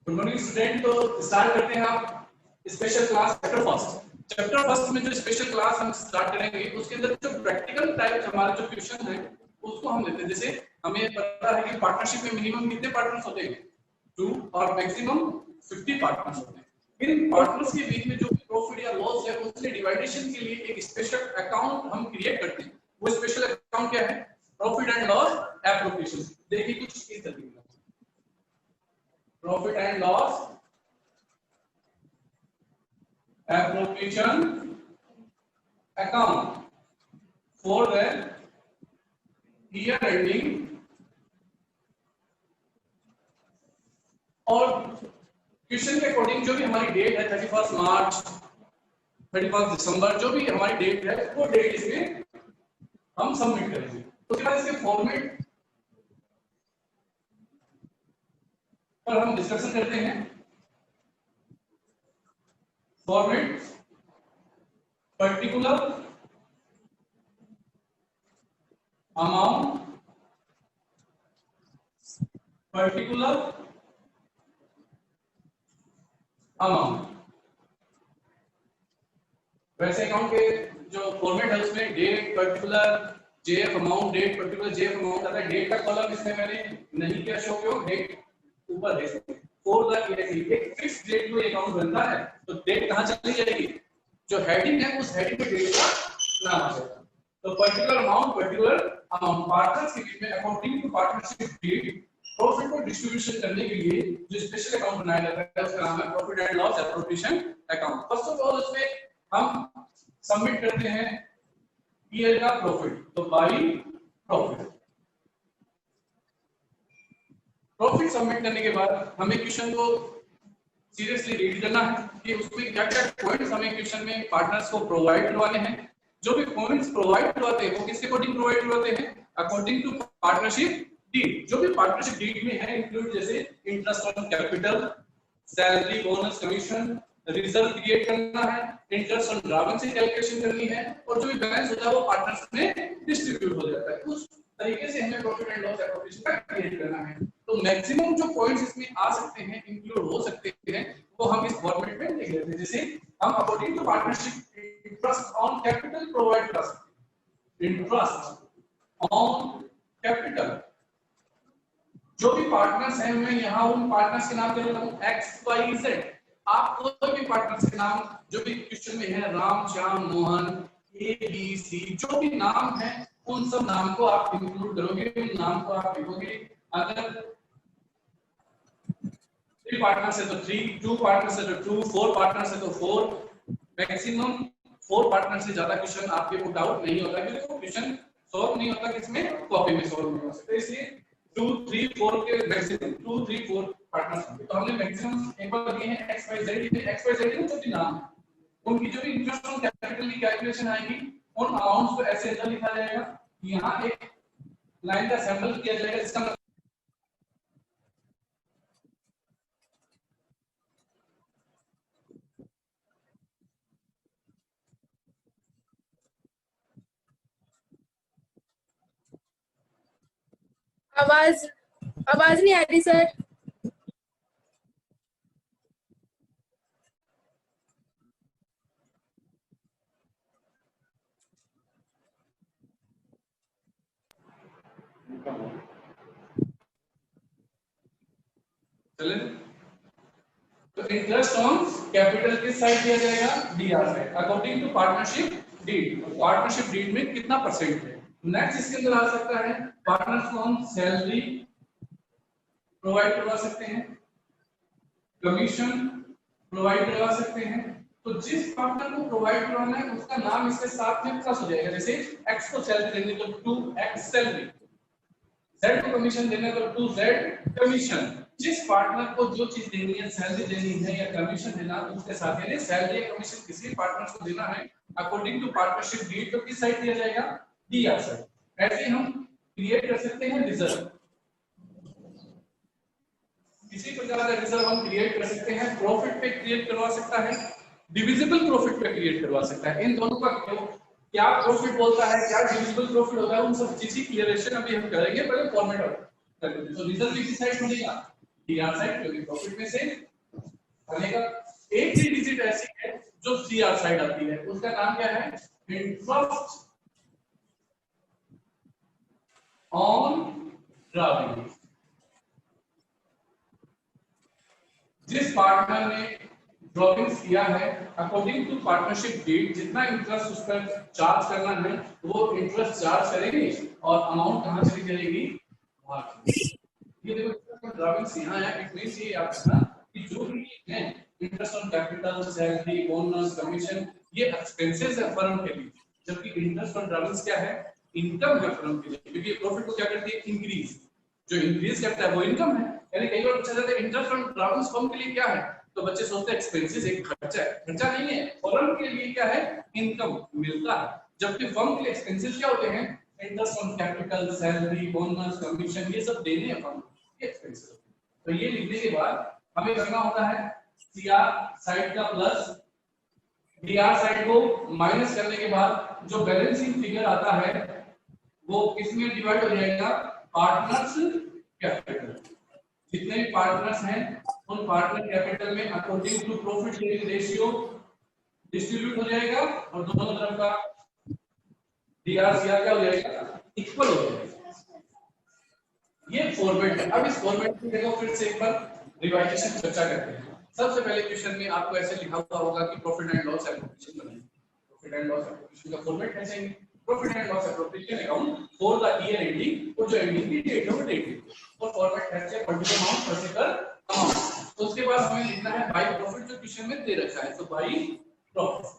Good morning student. तो start करते हैं आप special class chapter first. Chapter first में जो स्पेशल क्लास हम स्टार्ट करेंगे उसके अंदर जो प्रैक्टिकल टाइप हमारे जो क्वेश्चन है उसको हम लेते हैं। जैसे हमें पता है कि पार्टनरशिप में मिनिमम कितने पार्टनर्स होते हैं, 2 और मैक्सिमम 50 पार्टनर्स होते हैं। इन पार्टनर्स के बीच में जो प्रॉफिट या लॉस है उसके डिवाइडेशन के लिए एक स्पेशल अकाउंट हम क्रिएट करते हैं। वो स्पेशल अकाउंट क्या है? Profit and loss appropriation. देखिए कुछ इस तरीके का profit and loss appropriation account for the year ending और क्वेश्चन के अकॉर्डिंग जो भी हमारी डेट है 31 मार्च 31 दिसंबर जो भी हमारी डेट है वो डेट इसमें हम सबमिट करेंगे। उसके बाद इसके फॉर्मेट पर हम डिस्कशन करते हैं। Format particular amount particular amount. वैसे अकाउंट के जो फॉर्मेट है उसमें date particular JF amount, date particular JF amount आता है। डेट का कॉलम इसमें मैंने नहीं किया शो क्यों, डेट ऊपर है फॉर द ईयर। एक फिक्स डेट में अकाउंट बनता है तो डेट कहां चली जाएगी, जो हेडिंग है उस हेडिंग में डेट का नाम आ जाएगा। तो पर्टिकुलर अमाउंट पार्टनर्स के बीच में according to partnership deed profit को डिस्ट्रीब्यूशन करने के लिए जो स्पेशल अकाउंट बनाया जाता है उसका नाम है profit and loss appropriation account. First of all उसमें हम सबमिट करते हैं ईयर का प्रॉफिट। तो बाई प्रॉफिट सबमिट करने के बाद हमें क्वेश्चन को सीरियसली रीड करना है कि उसमें क्या क्या पॉइंट्स हमें क्वेश्चन में पार्टनर्स को प्रोवाइड करवाने हैं। जो भी पॉइंट्स प्रोवाइड करवाते हैं वो किसके अकॉर्डिंग प्रोवाइड करवाते हैं, अकॉर्डिंग टू पार्टनरशिप डीड। जो भी पार्टनरशिप डीड में है इंक्लूड जैसे interest on capital, salary, bonus, commission, reserve create करना है, इंटरेस्ट ऑन ड्राइविंग से कैलकुलेशन करनी है और जो भी बैलेंस होता है वो पार्टनर्स में डिस्ट्रीब्यूट हो जाता है। उस तरीके से हमें प्रॉफिट एंड लॉस एप्रोप्रिएशन का क्रिएट करना है। तो मैक्सिमम जो पॉइंट्स इसमें आ सकते हैं, इंक्लूड हो सकते हैं, वो हम इस फॉर्मेट में लिख लेते हैं। जैसे हम according to partnership interest on capital provide कर सकते हैं। इंटरेस्ट ऑन कैपिटल, जो भी पार्टनर्स हैं मैं यहाँ उन पार्टनर्स के नाम दे देता हूँ XYZ। आप कोई भी पार्टनर्स के नाम जो भी क्वेश्चन में है, राम, श्याम, मोहन, ABC, जो भी नाम है उन सब नाम को आप इंक्लूड करोगे, उन नाम को आप लिखोगे। अगर 3 पार्टनर्स है तो 3, 2 पार्टनर्स है तो 2, 4 पार्टनर्स है तो 4। मैक्सिमम 4 पार्टनर से ज्यादा क्वेश्चन आपके पुट आउट नहीं होता क्योंकि वो क्वेश्चन सॉल्व नहीं होता किसमें, कॉपी में सॉल्व नहीं हो सकता। इसलिए 2, 3, 4 के मैक्सिमम 2, 3, 4 पार्टनर्स होंगे। तो हमने मैक्सिमम एक बार दिए हैं XYZ के जो भी नाम है उनकी जो भी इंटरेस्ट ऑन कैपिटल की कैलकुलेशन आएगी उन अमाउंट्स को ऐसे अंदर लिखा जाएगा। यहाँ एक लाइन का सैंपल किया जाएगा जिसका आवाज नहीं आ रही सर। चले तो इंटरेस्ट ऑन कैपिटल किस साइड दिया जाएगा, DR side, according to partnership deed. Partnership deed में कितना परसेंट है। नेक्स्ट इसके अंदर आ सकता है पार्टनर्स को हम सैलरी प्रोवाइड करवा सकते हैं, कमीशन प्रोवाइड करवा सकते हैं। तो जिस पार्टनर को प्रोवाइड करवाना है उसका नाम इसके साथ में प्लस हो जाएगा। जैसे X को सैलरी देनी तो 2X सैलरी, Z को कमीशन देना तो 2Z कमीशन। जिस पार्टनर को जो चीज देनी है, सैलरी देनी है या कमीशन देना, उसके साथ यानी सैलरी या कमीशन किसी पार्टनर को देना है अकॉर्डिंग टू पार्टनरशिप डीड तो किस साइड दिया जाएगा, DR साइड। ऐसे हम क्रिएट कर सकते हैं रिजर्व, किसी प्रकार का रिजर्व हम क्रिएट कर सकते हैं। प्रॉफिट पे क्रिएट करवा सकता है, डिविजिबल प्रॉफिट पे क्रिएट करवा सकता है। इन दोनों का क्या प्रॉफिट बोलता है, क्या डिविजिबल प्रॉफिट होता है, उन सब चीज की क्लियरेशन अभी हम करेंगे। पहले फॉर्मेट कर लेते हैं। तो रिजर्व भी किस साइड मिलेगा, डीआर साइड क्योंकि प्रॉफिट में से बनेगा। एक ही डिजिट ऐसी है जो सीआर साइड आती है, उसका नाम क्या है? Interest on drawing. जिस पार्टनर ने ड्रॉविंग्स किया है, अकॉर्डिंग टू पार्टनरशिप डीड जितना इंटरेस्ट उस पर चार्ज करना है वो इंटरेस्ट चार्ज करेंगे और अमाउंट कहां चली जाएगी? ये देखो ड्रॉविंग्स यहाँ है, इट मींस ये याद रखना कि जो भी है interest on capital, salary, bonus, commission, ये एक्सपेंसेस है फर्म के लिए, जबकि इंटरेस्ट ऑन ड्रॉविंग्स क्या है? इनकम है फर्म के लिए, क्योंकि प्रॉफिट को क्या करती है? इंक्रीज। जो इंक्रीज करता है वो इनकम है। यानी कई बार पूछा जाता है इंटरेस्ट ऑन ड्रॉविंग्स फर्म के लिए क्या है, तो बच्चे सोचते हैं एक्सपेंसेस एक खर्चा है। खर्चा नहीं है, फर्म के लिए क्या है? इनकम मिलता है। जबकि फर्म के लिए एक्सपेंसेस क्या होते हैं? Interest on capital, salary, bonus, commission, ये सब देने हैं फर्म के एक्सपेंसेस। तो ये लिखने के बाद हमें करना होता है सीआर साइड का प्लस डीआर साइड को माइनस करने के बाद जो बैलेंसिंग फिगर आता है वो किसमें डिवाइड हो जाएगा? Partners capital. जितने भी पार्टनर्स हैं उन पार्टनर कैपिटल में according to profit sharing ratio distribute हो जाएगा और दोनों तरफ का डीआर सीआर क्या हो जाएगा? इक्वल हो जाएगा। ये फॉर्मेट है। अब इस फॉर्मेट की देखो फिर से एक बार रिवाइजेशन चर्चा करते हैं। सबसे पहले क्वेश्चन में आपको ऐसे लिखा हुआ होगा कि प्रॉफिट एंड लॉस एप्रोप्रिएशन बनाइए। प्रॉफिट एंड लॉस एप्रोप्रिएशन का फॉर्मेट कैसे है? Profit and loss appropriation account for the year ending, और जो एंडिंग की डेट है वो डेट और फॉर्मेट है पर्टिकुलर अमाउंट पर्टिकुलर अमाउंट। उसके बाद हमें लिखना है बाय प्रॉफिट, जो क्वेश्चन में दे रखा है, तो बाय प्रॉफिट।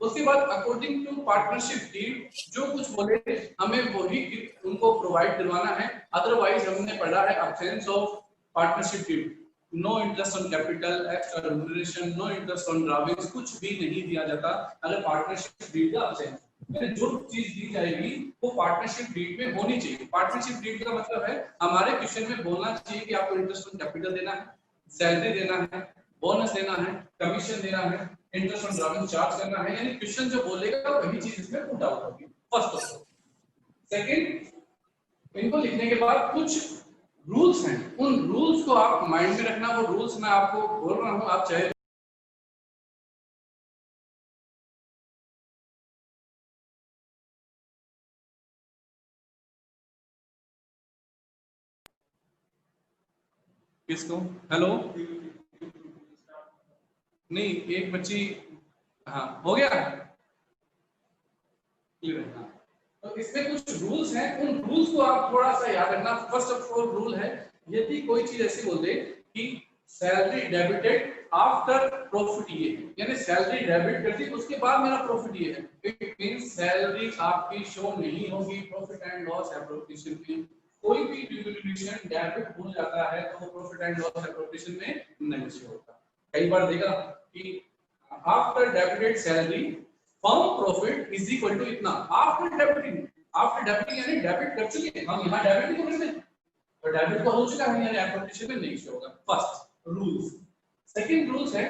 उसके बाद अकॉर्डिंग टू पार्टनरशिप डीड जो कुछ बोले हमें वही उनको प्रोवाइड करवाना है। अदरवाइज हमने पढ़ा है absence of partnership deed, no interest on capital, extra remuneration, no interest on drawings, कुछ भी नहीं दिया जाता अगर पार्टनरशिप डीड का अब्सेंस। यानी जो चीज दी जाएगी वो पार्टनरशिप डीड में होनी चाहिए। पार्टनरशिप डीड का मतलब है हमारे क्वेश्चन में बोलना चाहिए कि आपको इंटरेस्ट ऑन कैपिटल देना है, सैलरी देना है, बोनस देना है, कमीशन देना है, इंटरेस्ट ऑन ड्राविंग चार्ज करना है। यानी क्वेश्चन जो बोलेगा वही चीज इसमें पुट आउट होगी। First of all. सेकंड, इनको लिखने के बाद कुछ रूल्स हैं, उन रूल्स को आप माइंड में रखना। वो रूल्स मैं आपको बोल रहा हूं, आप चाहे किसको? हेलो नहीं, एक बच्ची, हाँ हो गया क्लियर है। हाँ, तो इसमें कुछ रूल्स हैं, उन रूल्स को आप थोड़ा सा याद रखना। फर्स्ट ऑफ ऑल रूल है, यदि कोई चीज ऐसी बोल दे कि सैलरी डेबिटेड आफ्टर प्रॉफिट ये, यानी सैलरी डेबिट कर दी उसके बाद मेरा प्रॉफिट ये है, इट मींस सैलरी आपकी शो नहीं होगी प्रॉफिट एंड लॉस एप्रोप्रिएशन में। कोई भी रिम्यूनरेशन डेबिट हो जाता है तो वो प्रॉफिट एंड लॉस एप्रोप्रिएशन में नहीं शो होता। कई बार देखा कि after debited salary firm profit is equal to इतना, आफ्टर डेबिटिंग यानी डेबिट कर चुके हैं हम, यहाँ डेबिट नहीं कर रहे तो डेबिट तो हो चुका है, यानी एप्रोप्रिएशन में नहीं शो होगा। First rules. सेकंड रूल्स है,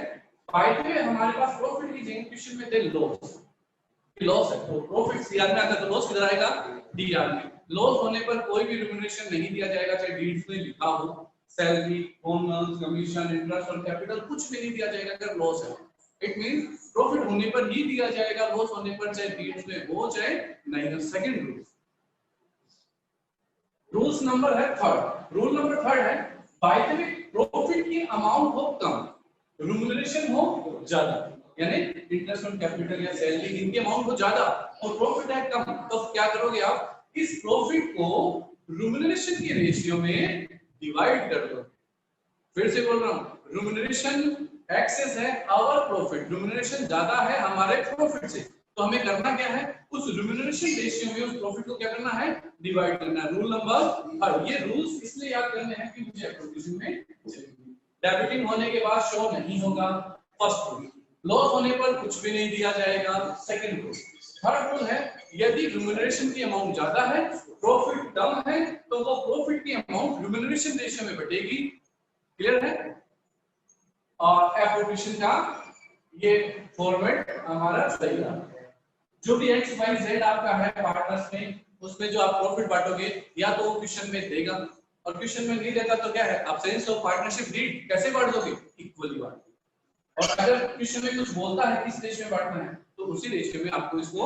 बाय द वे हमारे पास प्रॉफिट की जगह क्वेश्चन में दे लॉस है, तो प्रॉफिट सीआर में आता है तो लॉस किधर आएगा? डीआर में। लॉस होने पर कोई भी रिम्यूनरेशन नहीं दिया जाएगा, चाहे डीड्स में लिखा हो, salary, bonus, commission, interest on capital कुछ भी नहीं दिया जाएगा अगर लॉस है। इट मींस प्रॉफिट होने पर ही दिया जाएगा, लॉस होने पर चाहे डीड्स में हो चाहे नहीं। Second rule. रूल्स नंबर है थर्ड। रूल नंबर थर्ड है, बाय द वे प्रॉफिट की अमाउंट हो कम, रिम्यूनरेशन हो ज्यादा, यानी इंटरेस्ट ऑन कैपिटल या सैलरी इनकी अमाउंट हो ज्यादा और प्रॉफिट है कम, तो क्या करोगे आप? इस प्रॉफिट को रिम्यूनरेशन के रेशियो में डिवाइड कर दो। फिर से बोल रहा हूं, रिम्यूनरेशन एक्सेस है आवर प्रॉफिट, रिम्यूनरेशन ज्यादा है हमारे प्रॉफिट से, तो हमें करना क्या है? उस रिम्यूनरेशन रेशियो में उस प्रॉफिट को क्या करना है? डिवाइड करना है। रूल नंबर, और ये रूल्स इसलिए याद करने हैं कि मुझे एप्रोप्रिएशन में डेबिटिंग होने के बाद शो नहीं होगा। First rule. लॉस होने पर कुछ भी नहीं दिया जाएगा। Second rule. थर्ड रूल है, यदि रिम्यूनरेशन की अमाउंट ज्यादा है, प्रॉफिट कम है, तो वो प्रॉफिट की अमाउंट रिम्यूनरेशन रेशियो में बढ़ेगी। क्लियर है? और एप्रोप्रिएशन का ये फॉर्मेट हमारा सही है। जो भी एक्स वाई जेड आपका है पार्टनर्स में, उसमें जो आप प्रॉफिट बांटोगे या तो वो क्वेश्चन में देगा और क्वेश्चन में नहीं देता तो क्या है, एब्सेंस ऑफ पार्टनरशिप डीड कैसे बांट दोगे, इक्वली बांट दोगे। और अगर क्वेश्चन में कुछ बोलता है किस रेशियो में बांटना है तो उसी रेशियो में आपको इसको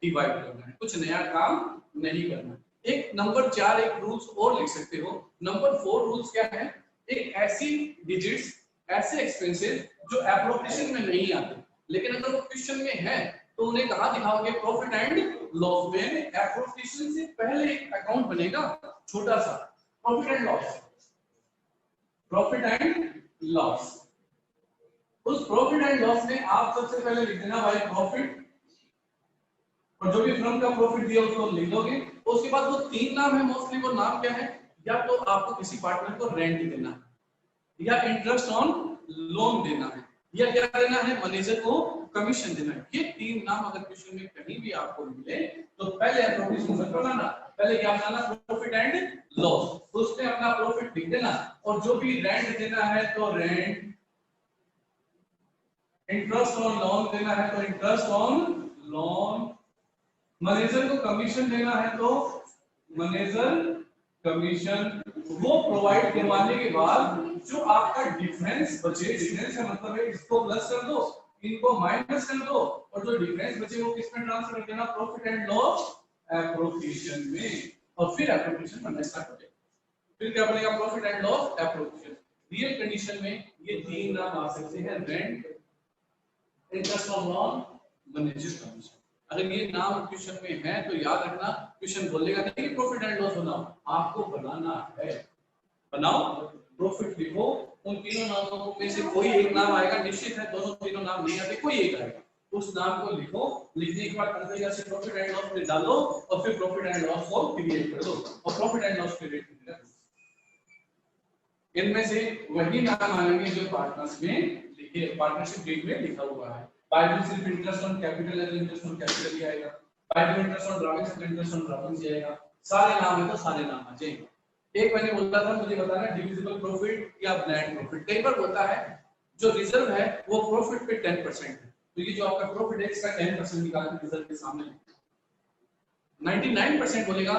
डिवाइड करना है, कुछ नया काम नहीं करना है। एक नंबर 4 एक रूल्स और लिख सकते हो। नंबर 4 रूल्स क्या है, एक ऐसी डिजिट्स ऐसे एक्सपेंसेस जो एप्रोप्रिएशन में नहीं आते, लेकिन अगर वो क्वेश्चन में है तो उन्हें कहां दिखाओगे, प्रॉफिट एंड लॉस में। एप्रोप्रिएशन से पहले एक अकाउंट बनेगा छोटा सा, profit and loss, profit and loss. उस प्रॉफिट एंड लॉस में आप सबसे पहले लिख देना भाई प्रॉफिट, और जो भी फर्म का प्रॉफिट दिया उसको लिख दोगे। उसके बाद वो 3 नाम है मोस्टली, वो नाम क्या है, या तो आपको किसी पार्टनर को रेंट देना है, या इंटरेस्ट ऑन लोन देना है, या क्या देना है, मैनेजर को कमीशन देना है। ये 3 नाम अगर क्वेश्चन में कहीं भी आपको मिले तो पहले एप्रोप्रिएशन मत बनाना, पहले क्या बनाना, प्रॉफिट एंड लॉस, उसमें अपना प्रॉफिट लिख देना, और जो भी रेंट देना है तो रेंट, इंटरेस्ट ऑन लोन देना है तो इंटरेस्ट ऑन लोन, मैनेजर को कमीशन देना है तो मैनेजर कमीशन। वो प्रोवाइड करवाने के बाद जो आपका डिफरेंस बचे, डिफरेंस का मतलब है इसको प्लस कर दो, इनको माइनस कर दो, और जो डिफरेंस बचे वो किस में ट्रांसफर कर देना, प्रॉफिट एंड लॉस एप्रोप्रिएशन में। और फिर एप्रोप्रिएशन बनना स्टार्ट हो जाएगा। फिर क्या बनेगा, profit and loss appropriation. Real condition में ये 3 नाम आ सकते हैं, rent, interest on loan, manager commission. अगर ये नाम क्वेश्चन में है तो याद रखना, क्वेश्चन बोलेगा नहीं कि प्रॉफिट एंड लॉस बनाओ, आपको बनाना है, बनाओ, प्रॉफिट लिखो, उन तीनों नामों में से कोई एक नाम आएगा, निश्चित है दोनों तीनों नाम नहीं आते, कोई एक आएगा, उस नाम को लिखो, लिखने के बाद कंट्रीगा से प्रॉफिट एंड लॉस में डालो, और फिर प्रॉफिट एंड लॉस को क्रिएट कर दो, और प्रॉफिट एंड लॉस क्रिएट कर दो। इनमें से वही नाम आएंगे जो पार्टनर्स में लिखे, पार्टनरशिप डीड में लिखा हुआ है। बाय सिर्फ इंटरेस्ट ऑन कैपिटल है, इंटरेस्ट ऑन कैपिटल ही आएगा, by interest on drawings, interest on drawings ही आएगा। सारे नाम है तो सारे नाम आ जाएंगे। एक मैंने बोला था, मुझे बताना डिविजिबल प्रॉफिट या ब्लैंक प्रॉफिट। कई बार होता है जो रिजर्व है वो प्रॉफिट पे 10% है, तो ये जो आपका प्रॉफिट है इसका 10% निकाल के रिजर्व के सामने 99% बोलेगा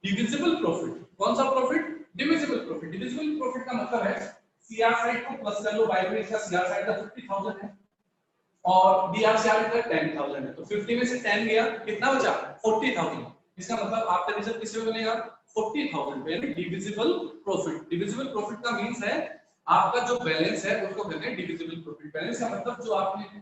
डिविजिबल प्रॉफिट। कौन सा profit, divisible profit. Divisible profit का मतलब है सीआर साइड को प्लस कर लो, बाय में इसका सीआर साइड का 50000 है और डीआर साइड का 10000 है, तो 50 में से 10 गया, कितना बचा, 40000। इसका मतलब आपका रिजर्व किससे बनेगा, 40000 पे, यानी डिविजिबल प्रॉफिट। डिविजिबल प्रॉफिट का मींस है आपका जो बैलेंस है उसको कहते हैं डिविजिबल प्रॉफिट। बैलेंस का मतलब जो आपने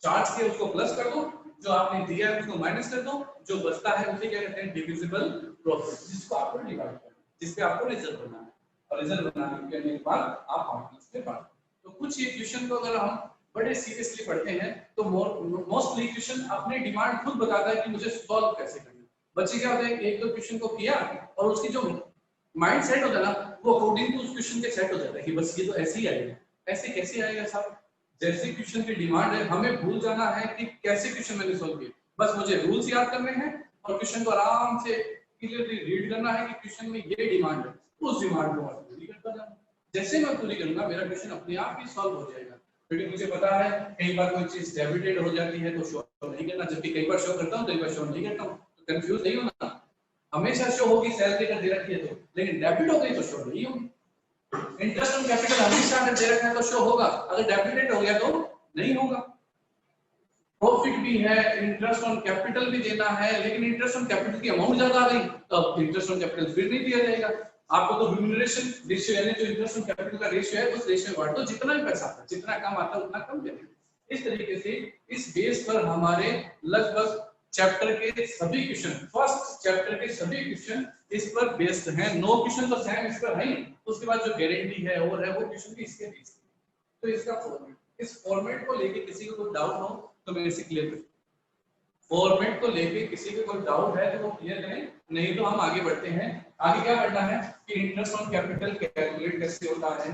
चार्ज किया उसको प्लस कर दो, जो आपने दिया है उसको माइनस कर दो, जो बचता है उसे क्या कहते हैं, डिविजिबल प्रॉफिट, जिसको आपको डिवाइड करना है, जिस पे आपको रिजर्व बनाना है, और रिजर्व बनाने के बाद आप पार्टनर्स पे बांट। तो कुछ ये क्वेश्चन को अगर हम बड़े सीरियसली पढ़ते हैं तो मोस्टली क्वेश्चन अपने डिमांड खुद बताता है कि मुझे सॉल्व कैसे करना है। बच्चे क्या होते हैं, एक दो क्वेश्चन को किया और उसकी जो माइंड सेट होता है ना वो अकॉर्डिंग टू उस क्वेश्चन के सेट हो जाता है कि बस ये तो ऐसे ही आएगा। ऐसे कैसे आएगा साहब, जैसे क्वेश्चन की डिमांड है, हमें भूल जाना है कि कैसे क्वेश्चन मैंने सॉल्व किया, बस मुझे रूल्स याद करने हैं और क्वेश्चन को आराम से क्लियरली रीड करना है कि क्वेश्चन में ये डिमांड है, उस डिमांड को मैं पूरी करता जाऊंगा। जैसे मैं पूरी करूंगा मेरा क्वेश्चन अपने आप ही सॉल्व हो जाएगा, क्योंकि मुझे पता है कई बार कोई चीज डेबिटेड हो जाती है तो शो नहीं करना, जबकि कई बार शो करता हूं कई बार शो नहीं करता हूं, तो कंफ्यूज नहीं होना। हमेशा शो होगी सैलरी का दे रखी है तो, लेकिन डेबिट हो गई तो शो नहीं होगी। इंटरेस्ट ऑन कैपिटल हमेशा अगर दे रखा है तो शो होगा, अगर डेबिटेड हो गया तो नहीं होगा। प्रॉफिट भी है, इंटरेस्ट ऑन कैपिटल भी देना है, लेकिन इंटरेस्ट ऑन कैपिटल की अमाउंट ज्यादा आ गई तो इंटरेस्ट ऑन कैपिटल फिर नहीं दिया जाएगा। आपको तो रिम्यूनरेशन रेशियो यानी जो इंटरेस्ट ऑन कैपिटल का रेशियो है उस रेशियो में बांट दो, जितना भी पैसा आता है, जितना कम आता है उतना कम देना। इस तरीके से इस बेस पर हमारे लगभग चैप्टर के सभी क्वेश्चन, फर्स्ट चैप्टर के सभी क्वेश्चन इस पर बेस्ड हैं। 9 क्वेश्चन तो सेम इस पर है, उसके बाद जो गारंटी है और है वो क्वेश्चन भी इसके बेस्ड है। तो इसका फॉर्मेट, इस फॉर्मेट को लेके किसी को कोई डाउट हो तो मैं इसे क्लियर कर, फॉर्मेट को लेके किसी को कोई डाउट है तो वो क्लियर करें, नहीं तो हम आगे बढ़ते हैं। आगे क्या करना है कि इंटरेस्ट ऑन कैपिटल कैलकुलेट कैसे होता है,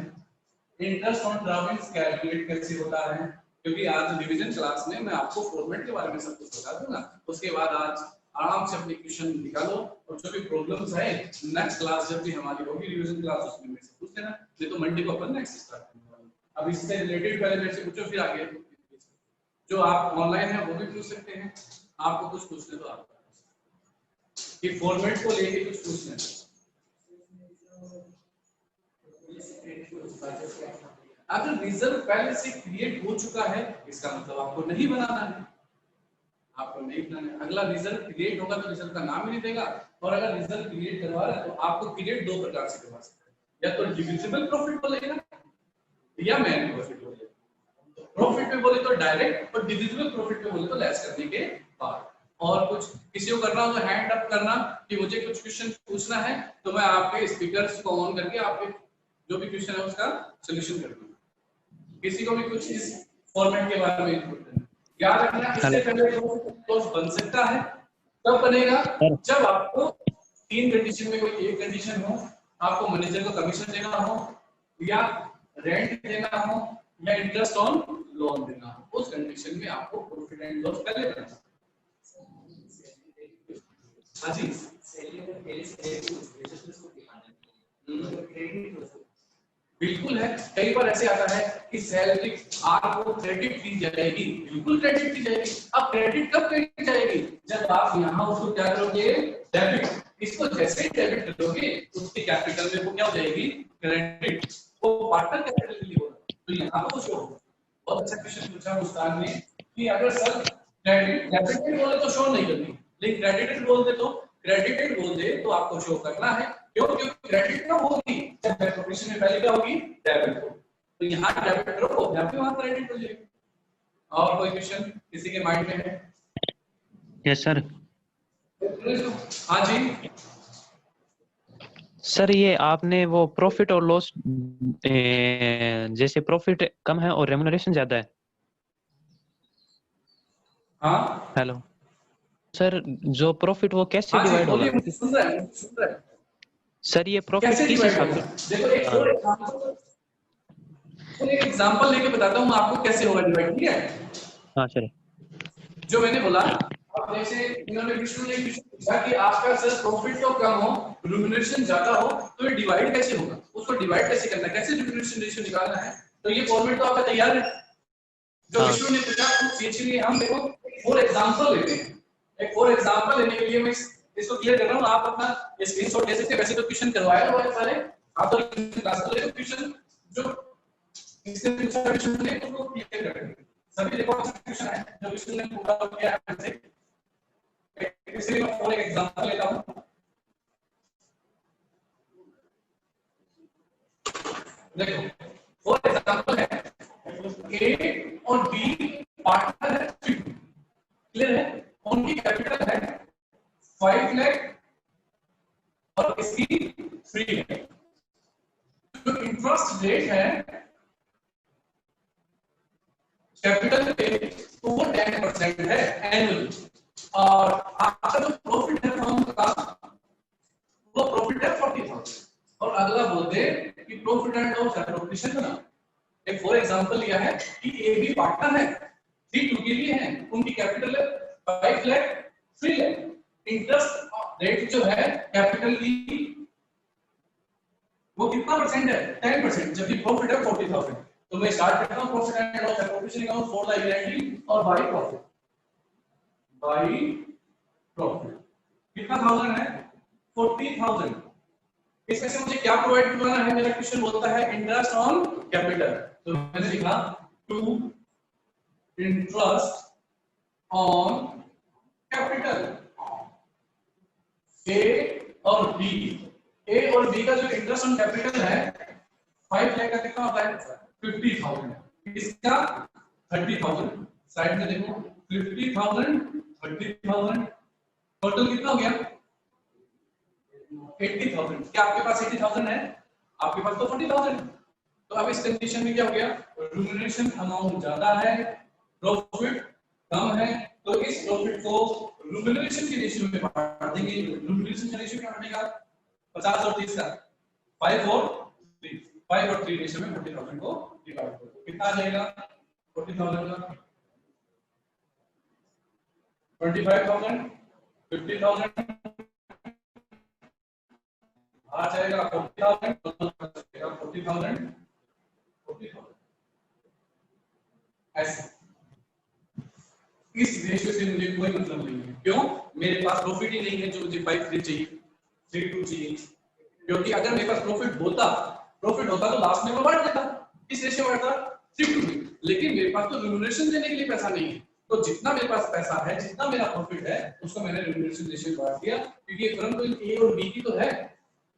इंटरेस्ट ऑन ड्राइंग्स कैलकुलेट कैसे होता है, क्योंकि आज रिवीजन क्लास में मैं आपको फॉर्मेट के बारे में सब कुछ बता दूंगा। उसके बाद आज आराम से अपने क्वेश्चन निकालो और जो भी प्रॉब्लम्स है नेक्स्ट क्लास जब भी हमारी होगी रिवीजन क्लास उसमें मेरे से पूछ लेना, नहीं तो मंडे को अपन नेक्स्ट स्टार्ट करने वाले हैं। अब इससे रिलेटेड पहले मेरे से पूछो फिर आगे जो आप ऑनलाइन है वो भी पूछ सकते हैं, आपको कुछ पूछने तो आप कि फॉर्मेट को लेके कुछ पूछना है। अगर रिजर्व पहले से क्रिएट हो चुका है इसका मतलब आपको नहीं बनाना है, आपको नहीं बनाना है। अगला रिजर्व क्रिएट होगा तो रिजर्व का नाम ही नहीं देगा, और अगर रिजर्व क्रिएट करवा रहा है तो आपको क्रिएट दो प्रकार से करवा सकते हैं, या तो डिविजिबल प्रॉफिट बोलेगा या मैन प्रॉफिट बोलेगा। प्रॉफिट में बोले तो डायरेक्ट, और डिविजिबल प्रॉफिट में बोले तो लेस करने के बाद। और कुछ किसी को करना हो तो हैंड अप करना कि मुझे कुछ क्वेश्चन पूछना है, तो मैं आपके स्पीकर्स को ऑन करके आपके जो भी क्वेश्चन है उसका सॉल्यूशन कर दूंगा। किसी को भी कुछ इस फॉर्मेट के बारे में इनपुट करना, याद रखना इससे पहले क्लोज बन सकता है तब बनेगा जब आपको तीन कंडीशन में कोई एक कंडीशन हो, आपको मैनेजर को कमीशन देना हो, या रेंट देना हो, या इंटरेस्ट ऑन लोन देना हो। उस कंडीशन में आपको प्रॉफिट एंड लॉस पहले करना। हाँ जी, बिल्कुल है। कई बार ऐसे आता है कि सैलरी आपको क्रेडिट दी जाएगी, बिल्कुल क्रेडिट दी जाएगी। अब क्रेडिट कब क्रेडिट जाएगी? जब आप यहाँ उसको क्या करोगे, डेबिट। इसको जैसे ही डेबिट करोगे उसके कैपिटल में वो क्या हो जाएगी, क्रेडिट। वो पार्टनर कैपिटल के लिए होगा। तो यहाँ पर शो बहुत अच्छा क्वेश्चन पूछा मुस्तान ने कि अगर सर क्रेडिट डेबिटेड बोले तो शो नहीं करनी, लेकिन क्रेडिटेड बोल दे तो क्रेडिटेड बोल दे तो आपको शो करना है। क्यों? क्योंकि क्रेडिट कब होगी, जब डेबिट में पहले क्या होगी, डेबिट हो। तो यहाँ डेबिट करो यहाँ पे वहां क्रेडिट हो जाएगी। और कोई क्वेश्चन किसी के माइंड में है? Yes sir. हाँ जी सर, ये आपने वो प्रॉफिट और लॉस, जैसे प्रॉफिट कम है और रेम्युनरेशन ज्यादा है। हाँ हेलो सर, जो प्रॉफिट वो कैसे हाँ डिवाइड होगा? सुन रहा है सर ये प्रॉफिट किस हिसाब से? देखो एक एग्जांपल लेके बताता हूँ आपको कैसे होगा डिवाइड, ठीक है? हाँ सर। जो मैंने बोला, अब जैसे इन्होंने विष्णु ने पूछा कि आपका सर प्रॉफिट तो कम हो रेम्युनरेशन ज्यादा हो, तो ये डिवाइड कैसे होगा, उसको डिवाइड कैसे करना है, कैसे रेम्युनरेशन रेशियो निकालना है। तो ये फॉर्मेट तो आपका तैयार है। जो विष्णु ने पूछा सीएचसी में हम देखो फॉर एग्जांपल लेते हैं। एक फॉर एग्जांपल लेने के लिए मैं इसको क्लियर कर रहा हूं, आप अपना स्क्रीनशॉट ले सकते हैं। वैसे तो क्वेश्चन करवाया हुआ है सारे, आप तो क्लास में ले क्वेश्चन जो इससे पूछा विष्णु ने उसको क्लियर करेंगे। सभी देखो क्वेश्चन है जो विष्णु ने पूरा किया है हमसे। इसलिए मैं फॉर एग्जांपल लेता हूं। देखो फॉर एग्जांपल है ए और बी पार्टनर है, क्लियर है? उनकी कैपिटल है 5 लाख और इसकी 3 लाख। जो इंटरेस्ट रेट है कैपिटल पे वो 10% है एनुअल, और आपका जो प्रॉफिट है फर्म का वो प्रॉफिट है 40,000। और अगला बोलते हैं कि प्रॉफिट एंड लॉस एप्रोप्रिएशन बना। एक फॉर एग्जांपल लिया है कि ए बी पार्टनर है, 3 के लिए है, उनकी कैपिटल है 5 लाख 3 लाख। इंटरेस्ट रेट जो है कैपिटल की वो कितना परसेंट है, 10%, जबकि प्रॉफिट है 40,000। तो मैं स्टार्ट करता हूं profit and loss appropriation account for the year और बाय प्रॉफिट। बाय प्रॉफिट कितना थाउजेंड है, 40,000। इसमें से मुझे क्या प्रोवाइड करवाना है? मेरा क्वेश्चन बोलता है इंटरेस्ट ऑन कैपिटल, तो मैंने लिखा टू इंटरेस्ट ऑन कैपिटल। ए और बी, ए और बी का जो इंटरेस्ट ऑन कैपिटल है 5 लाख का कितना होता है, 50,000। इसका 30,000। साइड में देखो 50,000 30,000, टोटल कितना हो गया 80,000। क्या आपके पास 80,000 है? आपके पास तो 40,000। तो अब इस कंडीशन में क्या हो गया, रेम्युनरेशन अमाउंट ज्यादा है, प्रॉफिट कम है, तो इस प्रॉफिट को रेम्युनरेशन के रेशियो में बांट देंगे। रेम्युनरेशन का रेशियो क्या बनेगा, 50 और 30 का 5 और 3 रेशियो में 40,000 को डिवाइड करो, कितना आ जाएगा 40,000 का 25,000 50,000 आ जाएगा 40,000 ऐसे। इस रेशियो से मुझे कोई मतलब नहीं है, क्यों? मेरे पास प्रॉफिट ही नहीं है जो मुझे 5 चाहिए, 3 2 चाहिए। क्योंकि अगर मेरे पास प्रॉफिट होता प्रॉफिट होता तो लास्ट में वो बांट देता, किस रेशियो बढ़ता 3:3, लेकिन मेरे पास तो रिम्यूनरेशन देने के लिए पैसा नहीं है, तो जितना मेरे पास पैसा है, जितना मेरा प्रॉफिट है, उसको मैंने रिम्यूनरेशन रेशियो बांट दिया, क्योंकि ये फर्म तो ए और बी की तो है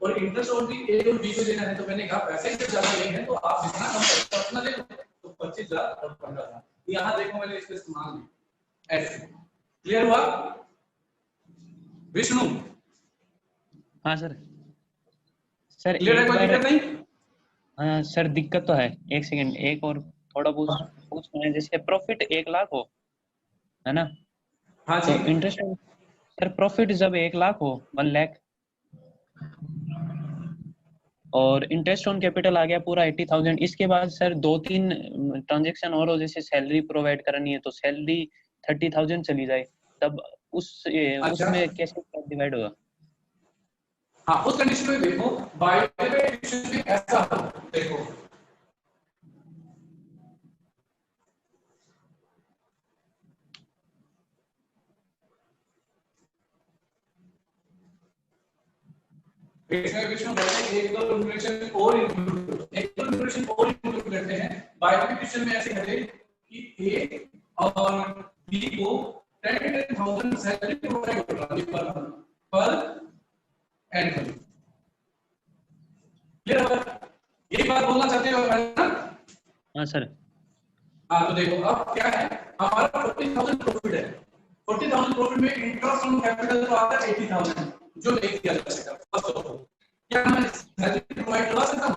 और इंटरेस्ट और भी ए और बी को देना है, तो मैंने कहा पैसे जब ज्यादा नहीं है तो आप जितना कम पैसा उतना दे दो, तो 25,000 और 15,000 यहाँ देखो मैंने इसका इस्तेमाल किया ऐसे। क्लियर हुआ विष्णु? हाँ सर। सर क्लियर है, एक कोई बार, दिक्कत नहीं? हाँ सर दिक्कत तो है, एक सेकंड, एक और थोड़ा पूछना है, जैसे प्रॉफिट 1 लाख हो, है ना, हाँ तो जी, इंटरेस्ट सर प्रॉफिट जब 1 लाख हो, 1 लाख, और इंटरेस्ट ऑन कैपिटल आ गया पूरा 80,000, इसके बाद सर 2-3 ट्रांजेक्शन और हो, जैसे सैलरी प्रोवाइड करनी है तो सैलरी 30,000 चली जाए, तब अच्छा उसमें कैसे डिवाइड होगा? हाँ, उस कंडीशन में देखो, बाय द वे कंडीशन में ऐसा हो, देखो इसमें विष्णु कहते हैं एक दो रिम्यूनरेशन और इंक्लूड करते हैं। बाय द वे क्वेश्चन में ऐसे कहते हैं कि ए और बी को 10,000 सैलरी प्रोवाइड होगा पर एनुअल। क्लियर है? ये बात बोलना चाहते हो ना? हाँ सर। हाँ तो देखो अब क्या है, हमारा 40,000 प्रॉफिट है, 40,000 प्रॉफिट में इंटरेस्ट ऑन कैपिटल तो आता है 80,000 जो नहीं दिया जा सकता। फर्स्ट ऑफ ऑल क्या मैं सैलरी प्रोवाइड करवा सकता हूँ?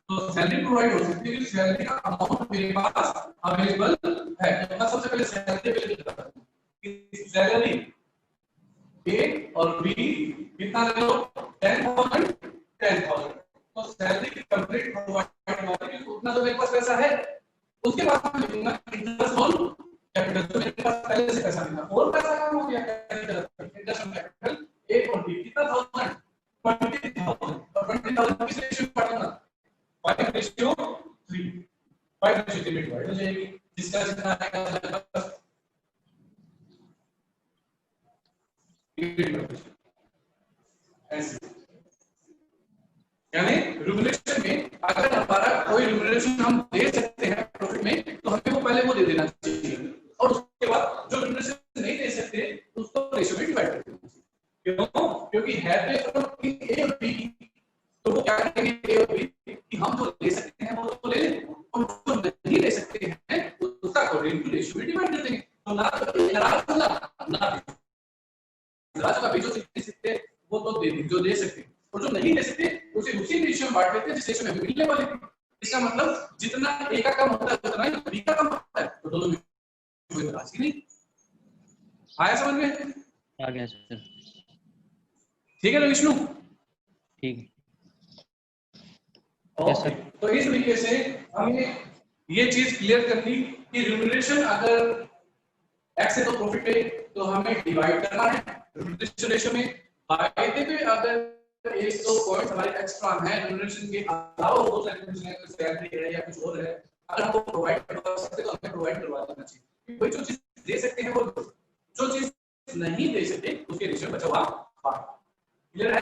तो सैलरी प्रोवाइड हो सकती है, सैलरी का अमाउंट मेरे पास अवेलेबल है, तो मैं सबसे पहले सैलरी अवेलेबल करता हूँ कि सैलरी ए और बी कितना ले लो 10,000 10,000, तो सैलरी कंप्लीट प्रोवाइड करवा दी, उतना तो मेरे पास पैसा है। उसके बाद मैं लिखूंगा इंटरेस्ट ऑन कैपिटल, तो मेरे पास पहले से पैसा नहीं था और पैसा कम हो गया, इंटरेस्ट ऑन कैपिटल ए और बी कितना 1000 20,000 और 20,000 किस रेशियो में पढ़ना 5:3 5:3 में डिवाइड हो जाएगी, जिसका जितना आएगा ऐसे। यानी रिम्यूनरेशन में अगर हमारा कोई रिम्यूनरेशन हम दे सकते हैं प्रॉफिट में, तो हमें वो पहले वो दे देना चाहिए और उसके बाद जो रिम्यूनरेशन नहीं दे सकते उसको रेशियो में डिवाइड कर देना चाहिए। क्यों? क्योंकि है तो ए और बी, तो वो क्या करेंगे ए और बी कि हम जो ले सकते हैं वो तो ले लें और जो नहीं ले सकते हैं उसका अकॉर्डिंग टू रेशियो में डिवाइड कर देंगे। तो ना तो नाराज होना ना नाराज का भी जो दे सकते वो तो दे जो दे सकते और जो नहीं दे सकते उसे उसी रेशियो में बांट देते हैं जिस रेशियो में मिलने वाले थे। इसका मतलब जितना ए का कम होता है उतना ही बी का कम होता है, तो दोनों में कोई नाराजगी नहीं। आया समझ में? आ गया सर। ठीक है ना विष्णु? ठीक है। ओके, तो इस तरीके से हमें ये चीज क्लियर करनी कि रिम्यूनरेशन अगर एक्स है तो प्रॉफिट है तो हमें डिवाइड करना है रिम्यूनरेशन रेशियो में। बाय द वे अगर एक दो पॉइंट हमारे एक्स्ट्रा हैं रिम्यूनरेशन के अलावा वो सैलरी है या कुछ और है, अगर हमको प्रोवाइड करवा सकते तो हमें प्रोवाइड करवा देना चाहिए। कोई जो चीज दे सकते हैं वो, जो चीज नहीं दे सकते उसके रेशियो बचा हुआ पार्ट। क्लियर है?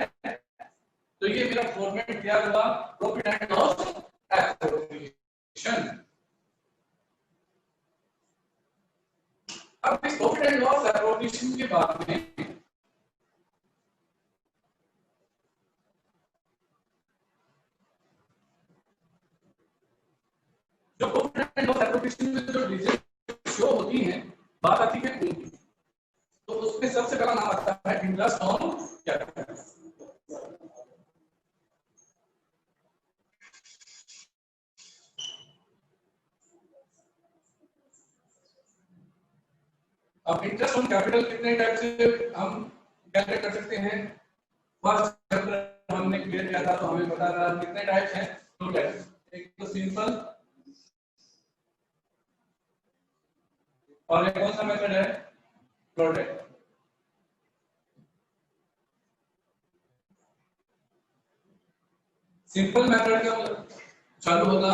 तो ये मेरा फॉर्मेट तैयार हुआ प्रॉफिट एंड लॉस एप्रोप्रिएशन। अब इस प्रॉफिट एंड लॉस एप्रोप्रिएशन के बाद में जो प्रॉफिट एंड लॉस एप्रोप्रिएशन में जो डिजिट शो होती हैं, बात आती है उनकी, तो उसमें सबसे पहला नाम आता है इंटरेस्ट ऑन कैपिटल। अब इंटरेस्ट ऑन कैपिटल कितने टाइप से हम कैलकुलेट कर सकते हैं? फर्स्ट चैप्टर हमने क्लियर किया था तो हमें पता था कितने टाइप्स हैं, दो टाइप्स, एक तो सिंपल और एक कौन सा मेथड है प्रोडक्ट। सिंपल मेथड कब चालू होगा,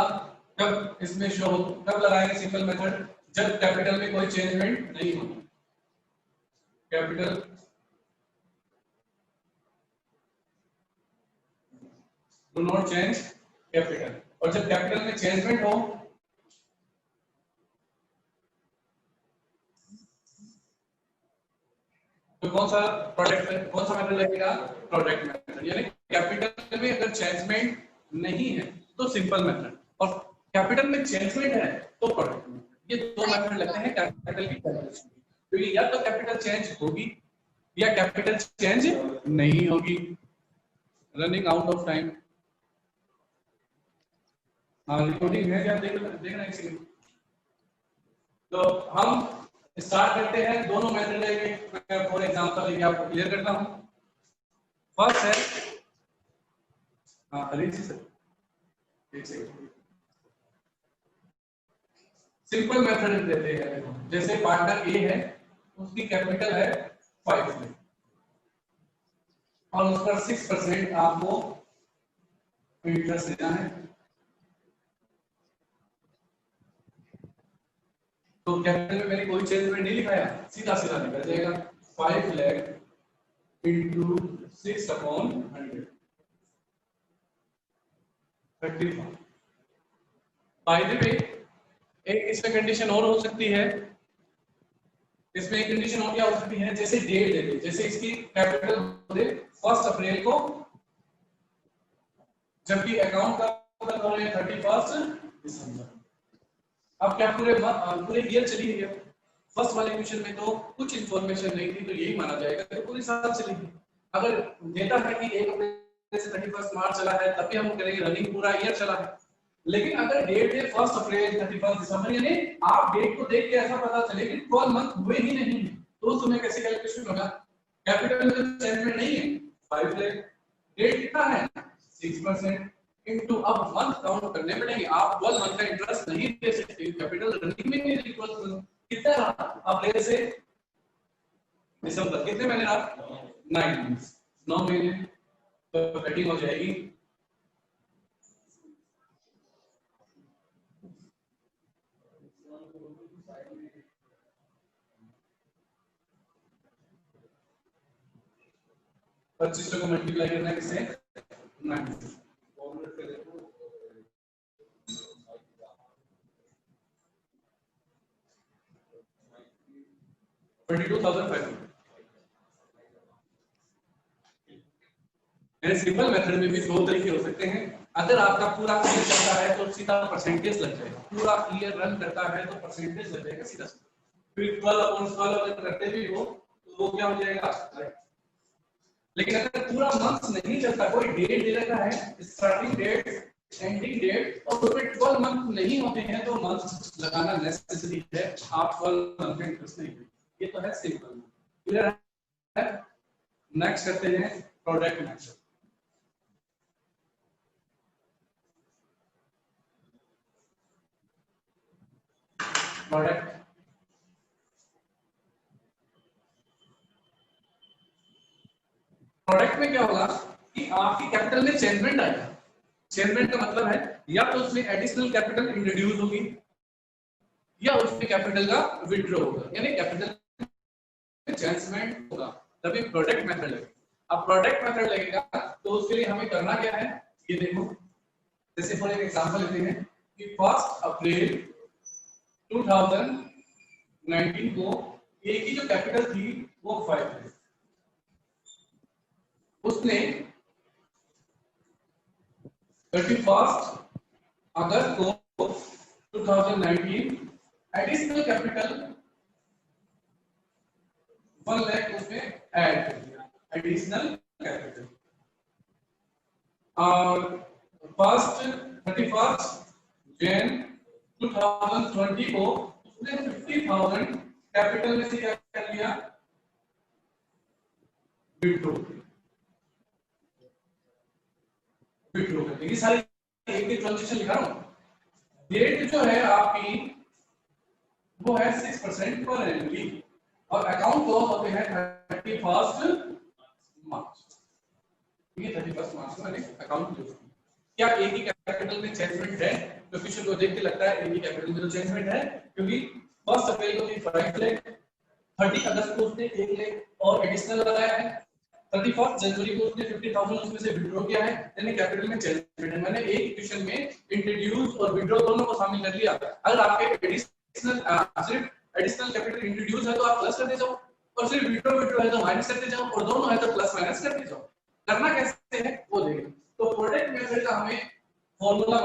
कब इसमें शो हो, कब लगाएंगे सिंपल मेथड? जब कैपिटल में कोई चेंजमेंट नहीं हो, capital do not change capital, और जब कैपिटल में चेंजमेंट हो तो कौन सा मेथड लगेगा? Product method. यानी कैपिटल में अगर चेंजमेंट नहीं है तो सिंपल मेथड, और कैपिटल में चेंजमेंट है तो प्रोडक्ट मेथड। ये दो मेथड लगते हैं कैपिटल की कैलकुलेशन, क्योंकि या तो कैपिटल चेंज होगी या कैपिटल चेंज नहीं होगी। Running out of time. हाँ रिकॉर्डिंग है क्या? देख रहे हैं। तो हम स्टार्ट करते हैं, दोनों मेथड लेके मैं फॉर एग्जांपल लेके आपको क्लियर करता हूं। फर्स्ट है, हाँ अरिंद जी सर एक सेकंड, सिंपल मेथड देते हैं। जैसे पार्टनर ए है, उसकी कैपिटल है 5 लाख और उस पर 6% आपको इंटरेस्ट देना है। तो कैपिटल में मैंने कोई चेंजमेंट नहीं लिखाया, सीधा सीधा निकल जाएगा 5 lakh into 6/100 35। By the way एक इसमें कंडीशन और हो सकती है, इसमें एक कंडीशन और क्या हो सकती है, जैसे डेट दे दे, जैसे इसकी कैपिटल दे 1 अप्रैल को, जबकि अकाउंट का खत्म हो रहा है 31 दिसंबर। अब क्या पूरे ईयर चली गई। फर्स्ट वाले क्वेश्चन में तो कुछ इंफॉर्मेशन नहीं थी, तो यही माना जाएगा कि पूरी साल चली गई। अगर डेटा है कि 1 अप्रैल से 31 मार्च चला है, तब भी हम करेंगे रनिंग पूरा ईयर चला है। लेकिन अगर डेट है 1 अप्रैल 31 दिसंबर, यानी आप डेट को देख के ऐसा पता चले कि 12 मंथ हुए ही नहीं, तो उस समय कैसे कैलकुलेशन होगा? कैपिटल में तो चेंजमेंट नहीं है, 5 लाख, डेट कितना है 6% इनटू, अब मंथ काउंट करने पड़ेंगे। आप 12 मंथ का इंटरेस्ट नहीं दे सकते, कैपिटल रनिंग में नहीं इक्वल कितना रहा अप्रैल से दिसंबर, कितने महीने रहा 9 मंथ्स, 9 महीने, तो कटिंग हो जाएगी। पच्चीस को मल्टीप्लाई करना है किससे? 9 से। 22,500। सिंपल मेथड में भी दो तरीके हो सकते हैं। अगर आपका पूरा ईयर चलता है तो सीधा परसेंटेज लग जाएगा, पूरा ईयर रन करता है तो परसेंटेज लग जाएगा सीधा। फिर 12/12 अगर करते भी हो तो वो क्या हो जाएगा? लेकिन अगर पूरा मंथ नहीं चलता, कोई डेट दे रखा है स्टार्टिंग डेट एंडिंग डेट और उसमें 12 मंथ नहीं होते हैं, तो मंथ लगाना नेसेसरी है। आप 12 मंथ का इंटरेस्ट नहीं है, ये तो है सिंपल। क्लियर है? नेक्स्ट करते हैं प्रोडक्ट मेथड। प्रोडक्ट प्रोडक्ट में क्या होगा कि आपकी कैपिटल में चेंजमेंट आएगा। चेंजमेंट का मतलब है या तो उसमें एडिशनल कैपिटल इंट्रोड्यूस होगी या उसमें कैपिटल का विथड्रॉ होगा, यानी कैपिटल में चेंजमेंट होगा, तभी प्रोडक्ट मेथड लगेगा। अब प्रोडक्ट मेथड लगेगा तो उसके लिए हमें करना क्या है, ये देखो। जैसे फॉर एक एग्जांपल लेते हैं कि 1 अप्रैल 2019 को ए की जो कैपिटल थी वो 5 है। उसने 31 अगस्त को 2019 एडिशनल कैपिटल 1 लाख उसमें ऐड कर दिया, एडिशनल कैपिटल। और 31 जन 2020 को उसने 50,000 कैपिटल में से क्या कर लिया? विथड्रॉ कर दी। सारी एक ही ट्रांजैक्शन लिखा रहा हूं। डेट जो है आपकी वो है 6% पर एनुअली और अकाउंट क्लोज होते हैं 31 मार्च। ये 31 मार्च को मैंने अकाउंट क्लोज किया। क्या एक ही कैपिटल में चेंजमेंट है? तो क्वेश्चन को देख के लगता है एक ही कैपिटल में तो चेंजमेंट है, क्योंकि 1 अप्रैल को थी 5 लाख, 30 अगस्त को उसने 1 लाख और एडिशनल लगाया है, 31 जनवरी को उसने 50,000 उसमें से विड्रॉ किया है, यानी कैपिटल में चेंज है। मैंने एक इक्वेशन में इंट्रोड्यूस और विड्रॉ दोनों को शामिल कर लिया। अगर आपके सिर्फ एडिशनल कैपिटल इंट्रोड्यूस है तो आप प्लस करते जाओ, और सिर्फ विड्रॉ है तो माइनस करते जाओ, और दोनों है तो प्लस माइनस करते जाओ। करना कैसे है वो देखिए। तो प्रोडक्ट मेथड का हमें फॉर्मूला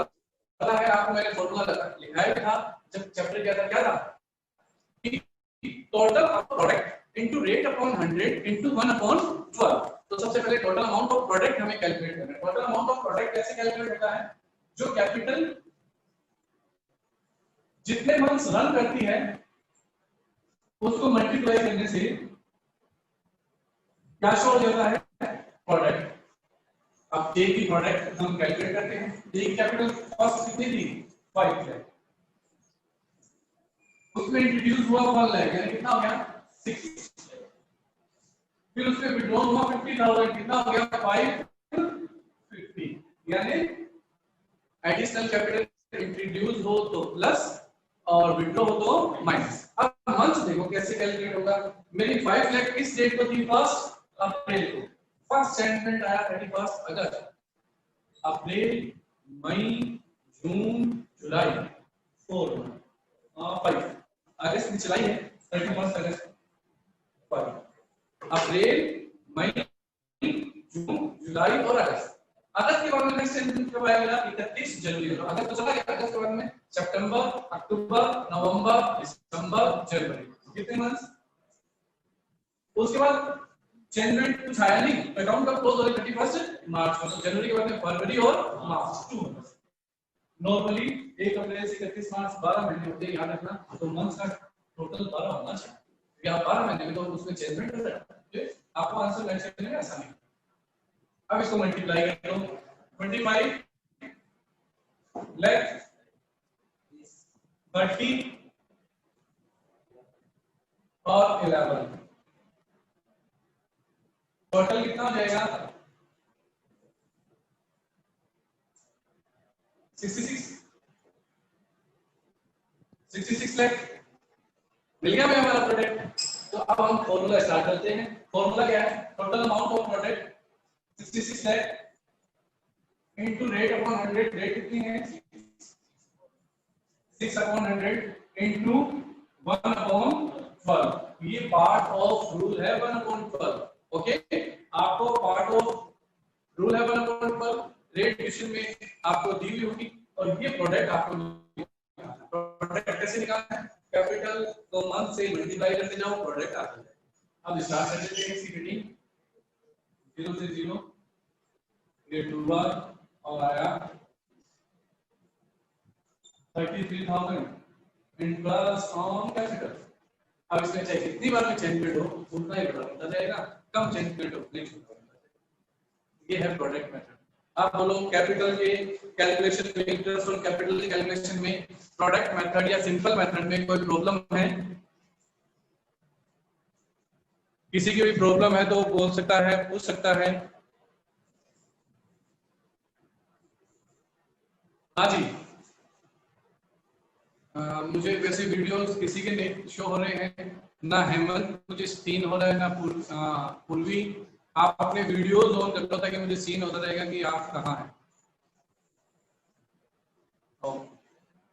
पता है, आपको मैंने फॉर्मूला लिखाया था जब चैप्टर क्या था total product into rate upon 100 into 1 upon 12। तो सबसे पहले टोटल अमाउंट ऑफ प्रोडक्ट हमें कैलकुलेट करना है। टोटल अमाउंट ऑफ प्रोडक्ट कैसे कैलकुलेट होता है? जो कैपिटल जितने मंथ्स रन करती है उसको मल्टीप्लाई करने से क्या शो हो जाता है? प्रोडक्ट। अब एक ही प्रोडक्ट हम कैलकुलेट करते हैं। एक कैपिटल कॉस्ट कितनी थी? 5 लाख। उसमें इंट्रोड्यूस हुआ 1 लाख, यानी कितना हो गया? 6। फिर उसमें विड्रॉल हुआ 50,000, कितना हो गया? 550, यानी एडिशनल कैपिटल इंट्रोड्यूस हो तो प्लस और विड्रॉ हो तो माइनस। अब मंथ देखो कैसे कैलकुलेट होगा। मेरी 5 लाख किस डेट को थी? 1 अप्रैल को। फर्स्ट स्टेटमेंट आया 31 अगस्त। अप्रैल, मई, जून, जुलाई, 4 5 अगस्त में चलाई है 31 अगस्त 5। अप्रैल, मई, जून, जुलाई और अगस्त। अगस्त के बाद में नेक्स्ट स्टेटमेंट कब आएगा? 31 जनवरी को। अगस्त तो चला गया। अगस्त के बाद में सितंबर, अक्टूबर, नवंबर, दिसंबर, जनवरी, कितने मंथ्स? उसके बाद जनवरी कुछ आया नहीं, अकाउंट कब क्लोज हो रही? 31 मार्च को। तो जनवरी के बाद में फरवरी और मार्च 2 मंथ्स। नॉर्मली 1 अप्रैल से 31 मार्च 12 महीने होते हैं, याद रखना। तो मंथ्स का टोटल 12 होना चाहिए। या 12 महीने में तो उसमें चेंजमेंट हो जाता है। आपको आंसर मैच करने में आसानी। अब इसको मल्टीप्लाई करो। 25 लाख 30 और 11, टोटल कितना हो जाएगा? 66 लाख। मिल गया मैं हमारा प्रोडक्ट। तो अब हम फॉर्मूला स्टार्ट करते हैं। फॉर्मूला क्या है? Total amount of product 66 lakh into rate upon 100। Rate कितनी है? 6 अपॉन 100 इनटू 1 अपॉन 12। ये पार्ट ऑफ रूल है 1 अपॉन 12। ओके, आपको पार्ट ऑफ रूल है 1 अपॉन 12। रेट क्वेश्चन में आपको दी हुई होगी, और ये प्रोडक्ट आपको प्रोडक्ट कैसे निकालना है? कैपिटल को मंथ से मल्टीप्लाई करते जाओ, प्रोडक्ट आता है। अब स्टार्ट कर देते हैं सीपीटी 0 से 0 ये 2 बार और आया 33,000 इन प्लस ऑन कैपिटल। अब इसमें चाहे कितनी बार में चेंज हो उतना ही बड़ा होता जाएगा, कम चेंज हो नहीं होता। ये है प्रोडक्ट मेथड। आप बोलो कैपिटल के कैलकुलेशन में, इंटरेस्ट ऑन कैपिटल के कैलकुलेशन में प्रोडक्ट मेथड या सिंपल मेथड में कोई प्रॉब्लम है? किसी की भी प्रॉब्लम है तो बोल सकता है, पूछ सकता है। हाँ जी। मुझे वैसे वीडियोस किसी के नहीं शो हो रहे हैं, ना हेमंत मुझे सीन हो रहा है, ना पूर्वी। आप अपने वीडियोस ऑन कर लो ताकि मुझे सीन होता रहेगा कि आप कहाँ हैं।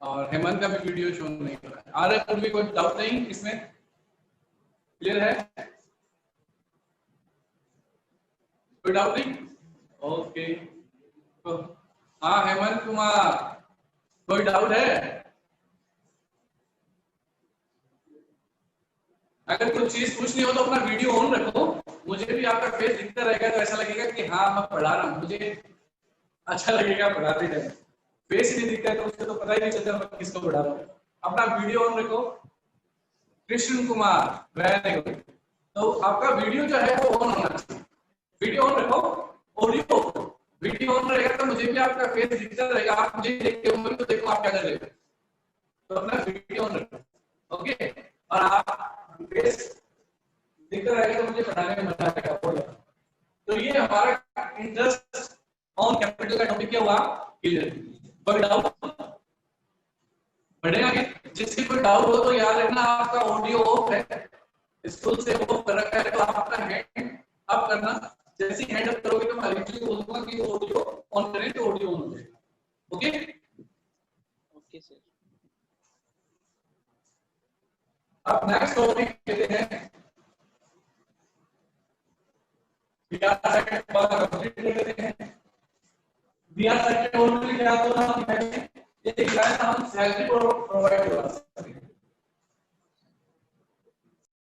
और हेमंत का भी वीडियो शो नहीं हो रहा है। आ रहा है पूर्वी? कोई डाउट नहीं इसमें? क्लियर है? कोई डाउट नहीं? ओके। तो हाँ हेमंत कुमार, कोई डाउट है? अगर कुछ चीज पूछनी हो तो अपना वीडियो ऑन रखो, मुझे भी आपका फेस दिखता रहेगा तो ऐसा लगेगा कि हाँ मैं पढ़ा रहा हूँ, मुझे अच्छा लगेगा पढ़ाते टाइम। फेस ही नहीं दिखता है तो उसको तो पता ही नहीं चलता मैं किसको पढ़ा रहा हूँ। अपना वीडियो ऑन रखो। Krishna Kumar, very good. तो आपका वीडियो जो है वो ऑन होना चाहिए। वीडियो ऑन रखो, ऑडियो वीडियो ऑन रहेगा तो मुझे भी आपका फेस दिखता रहेगा। आप मुझे देखते हो तो देखो आप क्या कर रहे हो। तो अपना वीडियो ऑन रखो, ओके। और आप फेस दिखता रहेगा तो मुझे पढ़ाने में मजा आएगा। तो ये हमारा इंटरेस्ट ऑन कैपिटल का टॉपिक क्या हुआ? क्लियर। कोई डाउट? बढ़ेगा आगे। जिसकी कोई डाउट हो तो याद रखना आपका ऑडियो ऑफ है, स्कूल से ऑफ कर रखा है तो आप अपना हैंड अप करना जैसे हैंड अप करोगे तो मैं इवेंचुअली बोल दूंगा कि वो ऑडियो ऑन करें तो ऑडियो ऑन हो जाएगा। Okay okay sir. अब नेक्स्ट टॉपिक लेते हैं, बीआर साइड वाला कंप्लीट कर लेते हैं। बीआर साइड पे ऑलरेडी क्या तो हम पहले ये दिखाया था, हम सैलरी प्रोवाइड हुआ,